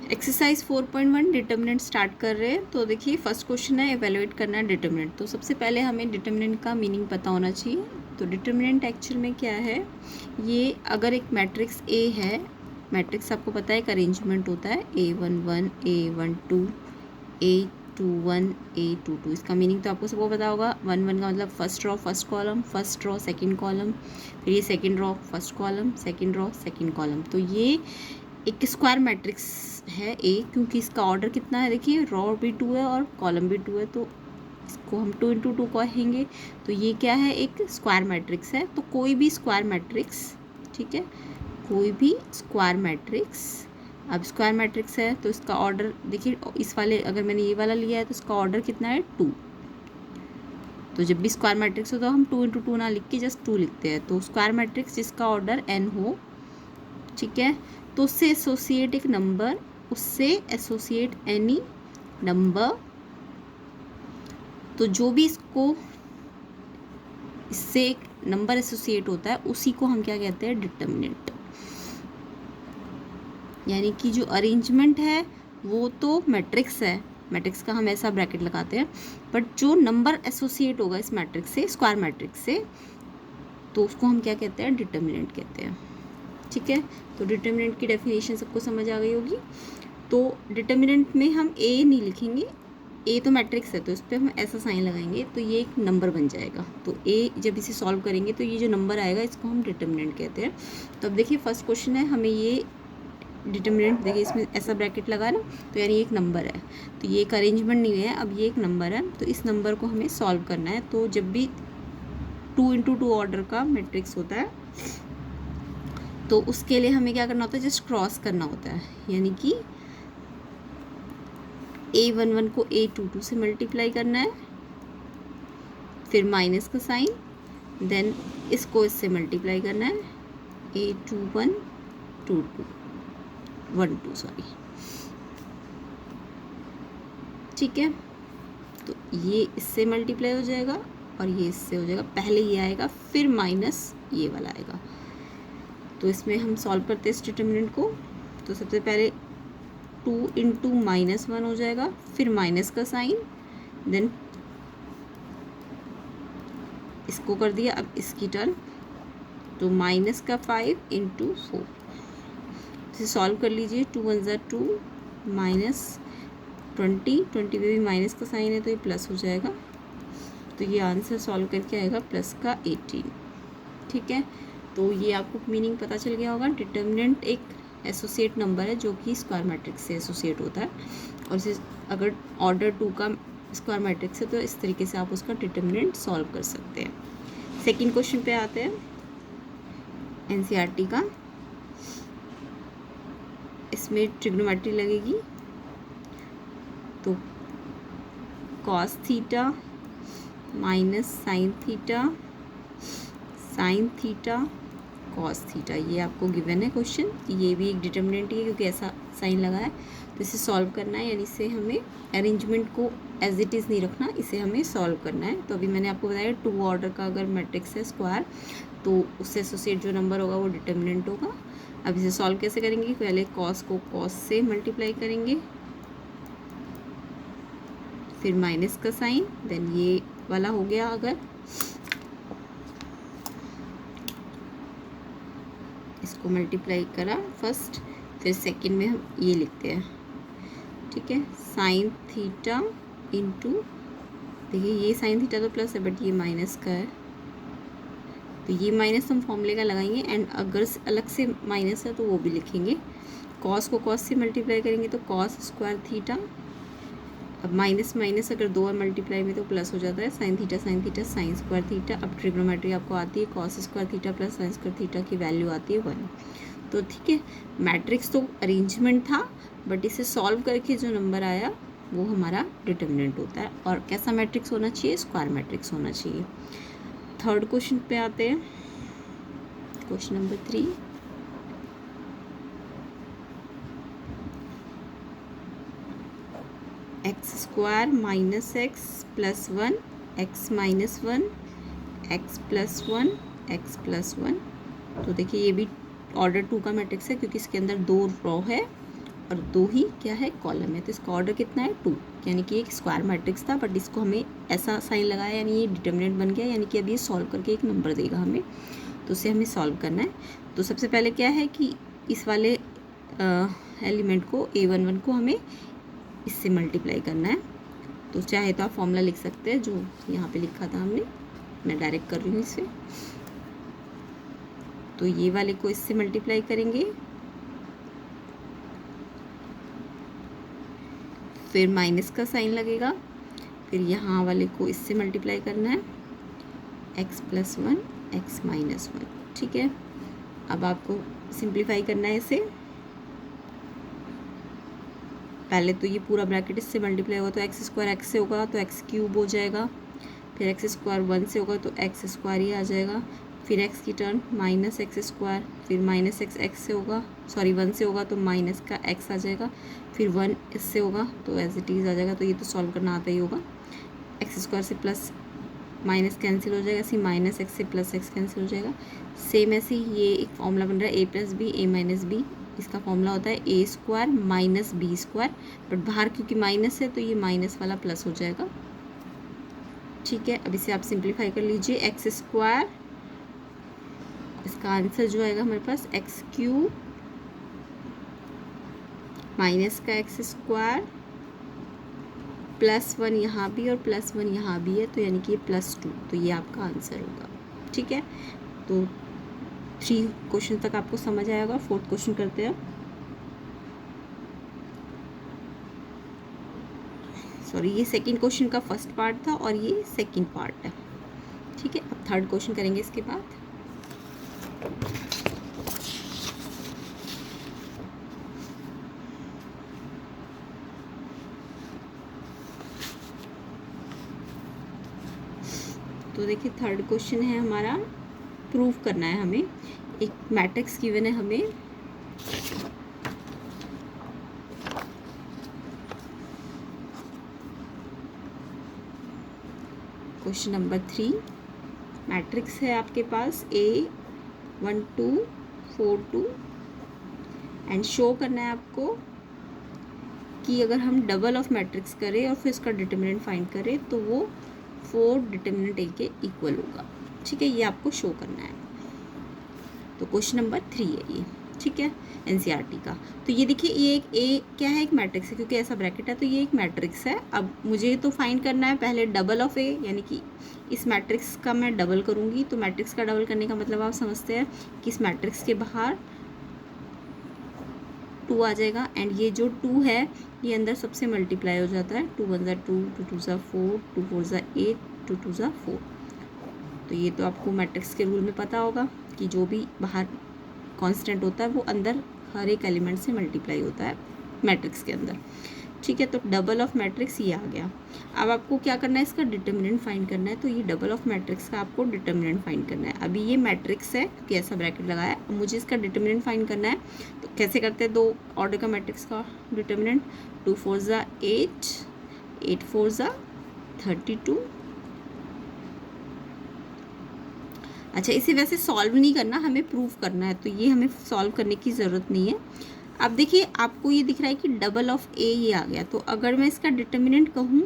Exercise 4.1 determinant start कर रहे हैं। तो देखिए फर्स्ट क्वेश्चन है एवेलुएट करना है डिटर्मिनेंट। तो सबसे पहले हमें डिटर्मिनेंट का मीनिंग पता होना चाहिए। तो डिटर्मिनेंट एक्चुअल में क्या है, ये अगर एक मैट्रिक्स ए है, मैट्रिक्स आपको पता है एक अरेंजमेंट होता है A11 A12 A21 A22। इसका मीनिंग तो आपको सबको पता होगा। 1 का मतलब first row first column, first row second column, फिर ये second row first column, second row second column. तो ये एक स्क्वायर मैट्रिक्स है ए, क्योंकि इसका ऑर्डर कितना है, देखिए रो भी 2 है और कॉलम भी 2 है, तो इसको हम 2 × 2 कहेंगे। तो ये क्या है, एक स्क्वायर मैट्रिक्स है। तो कोई भी स्क्वायर मैट्रिक्स, ठीक है, कोई भी स्क्वायर मैट्रिक्स, अब स्क्वायर मैट्रिक्स है तो इसका ऑर्डर देखिए, इस वाले अगर मैंने ये वाला लिया है तो इसका ऑर्डर कितना है 2। तो जब भी स्क्वायर मैट्रिक्स हो तो हम 2 × 2 ना लिख के जस्ट 2 लिखते हैं। तो स्क्वायर मैट्रिक्स जिसका ऑर्डर n हो, ठीक है, तो उससे एसोसिएट एक नंबर, उससे एसोसिएट एनी नंबर। तो जो भी इससे एक नंबर एसोसिएट होता है उसी को हम क्या कहते हैं, डिटर्मिनेंट। यानी कि जो अरेंजमेंट है वो तो मैट्रिक्स है, मैट्रिक्स का हम ऐसा ब्रैकेट लगाते हैं, बट जो नंबर एसोसिएट होगा इस मैट्रिक्स से, स्क्वायर मैट्रिक्स से, तो उसको हम क्या कहते हैं, डिटर्मिनेंट कहते हैं। ठीक है, तो डिटर्मिनेंट की डेफिनेशन सबको समझ आ गई होगी। तो डिटर्मिनेंट में हम ए नहीं लिखेंगे, ए तो मैट्रिक्स है तो इस पर हम ऐसा साइन लगाएंगे तो ये एक नंबर बन जाएगा। तो ए जब इसे सॉल्व करेंगे तो ये जो नंबर आएगा इसको हम डिटर्मिनेंट कहते हैं। तो अब देखिए फर्स्ट क्वेश्चन है, हमें ये डिटर्मिनेंट, देखिए इसमें ऐसा ब्रैकेट लगा ना, तो यानी एक नंबर है, तो ये एक अरेंजमेंट नहीं है, अब ये एक नंबर है, तो इस नंबर को हमें सॉल्व करना है। तो जब भी 2 × 2 ऑर्डर का मैट्रिक्स होता है तो उसके लिए हमें क्या करना होता है, जस्ट क्रॉस करना होता है। यानी कि A11 को A22 से मल्टीप्लाई करना है, फिर माइनस का साइन, देन इसको इससे मल्टीप्लाई करना है, A21 22 12 सॉरी, ठीक है। तो ये इससे मल्टीप्लाई हो जाएगा और ये इससे हो जाएगा, पहले ये आएगा फिर माइनस ये वाला आएगा। तो इसमें हम सॉल्व करते हैं इस डिटर्मिनेंट को। तो सबसे पहले 2 × -1 हो जाएगा, फिर माइनस का साइन, देन इसको कर दिया, अब इसकी टर्म, तो माइनस का 5 × 4। इसे सॉल्व कर लीजिए, 2 × 1 = 2, -20 पे भी माइनस का साइन है तो ये प्लस हो जाएगा। तो ये आंसर सॉल्व करके आएगा प्लस का 18। ठीक है, तो ये आपको मीनिंग पता चल गया होगा। डिटर्मिनेंट एक एसोसिएट नंबर है जो कि स्क्वायर मैट्रिक्स से एसोसिएट होता है, और इसे अगर ऑर्डर 2 का स्क्वायर मैट्रिक्स है तो इस तरीके से आप उसका डिटर्मिनेंट सॉल्व कर सकते हैं। सेकंड क्वेश्चन पे आते हैं, एनसीईआरटी का। इसमें ट्रिग्नोमेट्री लगेगी, तो cos theta minus sine theta, sine theta cos theta, ये आपको गिवन है क्वेश्चन। ये भी एक डिटर्मिनेंट ही है क्योंकि ऐसा साइन लगा है, तो इसे सॉल्व करना है। यानी इसे हमें अरेंजमेंट को एज इट इज़ नहीं रखना, इसे हमें सॉल्व करना है। तो अभी मैंने आपको बताया 2 ऑर्डर का अगर मैट्रिक्स है स्क्वायर, तो उससे एसोसिएट जो नंबर होगा वो डिटर्मिनेंट होगा। अब इसे सॉल्व कैसे करेंगे, पहले कॉस को कॉस से मल्टीप्लाई करेंगे, फिर माइनस का साइन, देन ये वाला हो गया, अगर इसको मल्टीप्लाई करा फर्स्ट, फिर सेकंड में हम ये लिखते हैं, ठीक है, साइन थीटा इंटू, देखिए ये साइन थीटा तो प्लस है बट ये माइनस का है, तो ये माइनस हम फॉर्मूले का लगाएंगे, एंड अगर अलग से माइनस है तो वो भी लिखेंगे। कॉस को कॉस से मल्टीप्लाई करेंगे तो कॉस स्क्वायर थीटा, अब माइनस माइनस अगर 2 और मल्टीप्लाई में तो प्लस हो जाता है, sine theta sine square theta. अब ट्रिग्नोमेट्री आपको आती है, cos square theta plus sine square theta की वैल्यू आती है 1। तो ठीक है, मैट्रिक्स तो अरेंजमेंट था, बट इसे सॉल्व करके जो नंबर आया वो हमारा डिटर्मिनेंट होता है। और कैसा मैट्रिक्स होना चाहिए, स्क्वायर मैट्रिक्स होना चाहिए। थर्ड क्वेश्चन पे आते हैं, question number 3। x² - x + 1 x - 1 x + 1 x + 1। तो देखिए ये भी ऑर्डर 2 का मैट्रिक्स है क्योंकि इसके अंदर 2 रो है और 2 ही क्या है कॉलम है। तो इसका ऑर्डर कितना है 2, यानी कि एक स्क्वायर मैट्रिक्स था बट इसको हमें ऐसा साइन लगाया यानी ये डिटर्मिनेंट बन गया, यानी कि अब ये सॉल्व करके एक नंबर देगा हमें, तो उसे हमें सॉल्व करना है। तो सबसे पहले क्या है कि इस वाले एलिमेंट को A11 को हमें इससे मल्टीप्लाई करना है। तो चाहे तो आप फॉर्मूला लिख सकते हैं जो यहाँ पे लिखा था हमने, मैं डायरेक्ट कर रही हूँ इसे। तो ये वाले को इससे मल्टीप्लाई करेंगे, फिर माइनस का साइन लगेगा, फिर यहाँ वाले को इससे मल्टीप्लाई करना है, x+1 x-1, ठीक है। अब आपको सिंप्लीफाई करना है इसे। पहले तो ये पूरा ब्रैकेट इससे मल्टीप्लाई होगा तो x² x से होगा तो x³ हो जाएगा, फिर x² 1 से होगा तो x² ही आ जाएगा, फिर x की टर्न -x², फिर -x से होगा, सॉरी 1 से होगा तो माइनस का x आ जाएगा, फिर 1 इससे होगा तो एज इट इज़ आ जाएगा। तो ये तो सॉल्व करना आता ही होगा। x² से प्लस माइनस कैंसिल हो जाएगा, ऐसे -x से +x कैंसिल हो जाएगा। सेम ऐसे ही ये एक फॉर्मूला बन रहा है a+b a-b, इसका फॉर्मूला होता है a² - b², बट बाहर क्योंकि माइनस है तो ये माइनस वाला प्लस हो जाएगा, ठीक है। अब इसे आप सिंप्लीफाई कर लीजिए, x², इसका आंसर जो आएगा हमारे पास x³ माइनस का x² +1 यहाँ भी और +1 यहाँ भी है, तो यानी कि ये +2, तो ये आपका आंसर होगा, ठीक है। तो 3 क्वेश्चन तक आपको समझ आएगा। 4th क्वेश्चन करते हैं। सॉरी, ये 2nd क्वेश्चन का फर्स्ट पार्ट था और ये 2nd पार्ट है, ठीक है। अब 3rd क्वेश्चन करेंगे इसके बाद। तो देखिए 3rd क्वेश्चन है हमारा, प्रूव करना है हमें। एक मैट्रिक्स गिवन है हमें, क्वेश्चन नंबर 3, मैट्रिक्स है आपके पास A12 4 2 एंड शो करना है आपको कि अगर हम डबल ऑफ मैट्रिक्स करें और फिर उसका डिटर्मिनेंट फाइंड करें तो वो 4 डिटर्मिनेंट A के इक्वल होगा, ठीक है। ये आपको शो करना है। तो क्वेश्चन नंबर 3 है ये, ठीक है, NCERT का। तो ये देखिए ये एक A क्या है, एक मैट्रिक्स है, क्योंकि ऐसा ब्रैकेट है तो ये एक मैट्रिक्स है। अब मुझे तो फाइंड करना है पहले डबल ऑफ A, यानी कि इस मैट्रिक्स का मैं डबल करूँगी। तो मैट्रिक्स का डबल करने का मतलब आप समझते हैं कि इस मैट्रिक्स के बाहर 2 आ जाएगा एंड ये जो 2 है ये अंदर सबसे मल्टीप्लाई हो जाता है, 2 1 2 2 2 4 2 4 8 2 2 4। तो ये तो आपको मैट्रिक्स के रूल में पता होगा कि जो भी बाहर कांस्टेंट होता है वो अंदर हर एक एलिमेंट से मल्टीप्लाई होता है मैट्रिक्स के अंदर, ठीक है। तो डबल ऑफ मैट्रिक्स ये आ गया। अब आपको क्या करना है, इसका डिटर्मिनेंट फाइंड करना है। तो ये डबल ऑफ मैट्रिक्स का आपको डिटर्मिनेंट फाइंड करना है। अभी ये मैट्रिक्स है क्योंकि ऐसा ब्रैकेट लगाया है, अब मुझे इसका डिटर्मिनेंट फाइंड करना है। तो कैसे करते हैं, 2 ऑर्डर का मैट्रिक्स का डिटर्मिनेंट, 2 4 8 8 4 32। अच्छा, इसे वैसे सॉल्व नहीं करना, हमें प्रूव करना है, तो ये हमें सॉल्व करने की ज़रूरत नहीं है। अब देखिए आपको ये दिख रहा है कि डबल ऑफ A ये आ गया। तो अगर मैं इसका डिटर्मिनेंट कहूँ,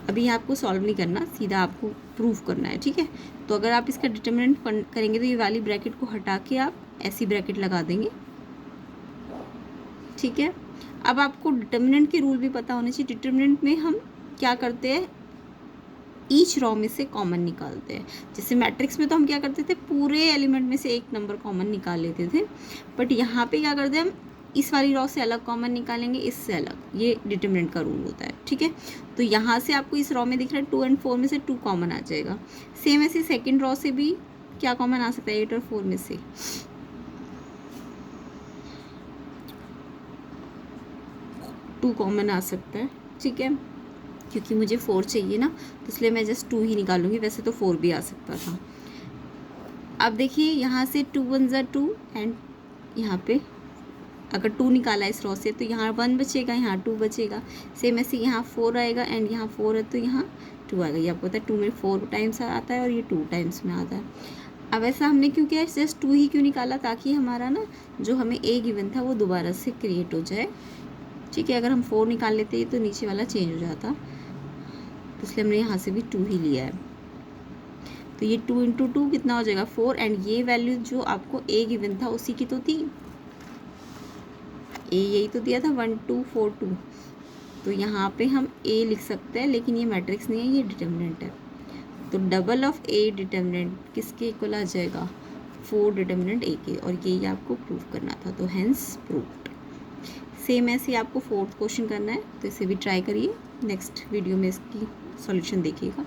अभी आपको सॉल्व नहीं करना, सीधा आपको प्रूव करना है, ठीक है। तो अगर आप इसका डिटर्मिनेंट करेंगे तो ये वाली ब्रैकेट को हटा के आप ऐसी ब्रैकेट लगा देंगे, ठीक है। अब आपको डिटर्मिनेंट के रूल भी पता होने चाहिए। डिटर्मिनेंट में हम क्या करते हैं, ईच रॉ में से कॉमन निकालते हैं। जैसे मैट्रिक्स में तो हम क्या करते थे, पूरे एलिमेंट में से एक नंबर कॉमन निकाल लेते थे, बट यहाँ पे क्या करते हैं, हम इस वाली रॉ से अलग कॉमन निकालेंगे, इससे अलग। ये डिटर्मिनेंट का रूल होता है, ठीक है। तो यहाँ से आपको इस रॉ में दिख रहा है 2 और 4 में से 2 कॉमन आ जाएगा। सेम ऐसे सेकेंड रॉ से भी क्या कॉमन आ सकता है, 8 और 4 में से 2 कॉमन आ सकता है, ठीक है। क्योंकि मुझे 4 चाहिए ना, तो इसलिए मैं जस्ट 2 ही निकालूंगी, वैसे तो 4 भी आ सकता था। अब देखिए यहाँ से 2 1 2 एंड यहाँ पे अगर 2 निकाला इस रॉ से तो यहाँ 1 बचेगा, यहाँ 2 बचेगा। सेम ऐसे यहाँ 4 आएगा एंड यहाँ 4 है तो यहाँ 2 आएगा। ये आपको पता है 2 में 4 टाइम्स आता है और ये 2 टाइम्स में आता है। अब ऐसा हमने क्यों किया, जस्ट 2 ही क्यों निकाला, ताकि हमारा ना जो हमें ए गिवन था वो दोबारा से क्रिएट हो जाए। ठीक है, अगर हम 4 निकाल लेते तो नीचे वाला चेंज हो जाता, तो इसलिए हमने यहाँ से भी 2 ही लिया है। तो ये 2 इंटू 2 कितना हो जाएगा 4, एंड ये वैल्यू जो आपको ए गिवन था उसी की तो थी, ए यही तो दिया था 1 2 4 2, तो यहाँ पे हम ए लिख सकते हैं, लेकिन ये मैट्रिक्स नहीं है, ये डिटर्मिनेंट है। तो डबल ऑफ ए डिटर्मिनेंट किसके इक्वल आ जाएगा, 4 डिटर्मिनेंट ए के, और यही आपको प्रूव करना था, तो हेंस प्रूव्ड। सेम ऐसे आपको 4th क्वेश्चन करना है, तो इसे भी ट्राई करिए, नेक्स्ट वीडियो में इसकी सॉल्यूशन देखिएगा।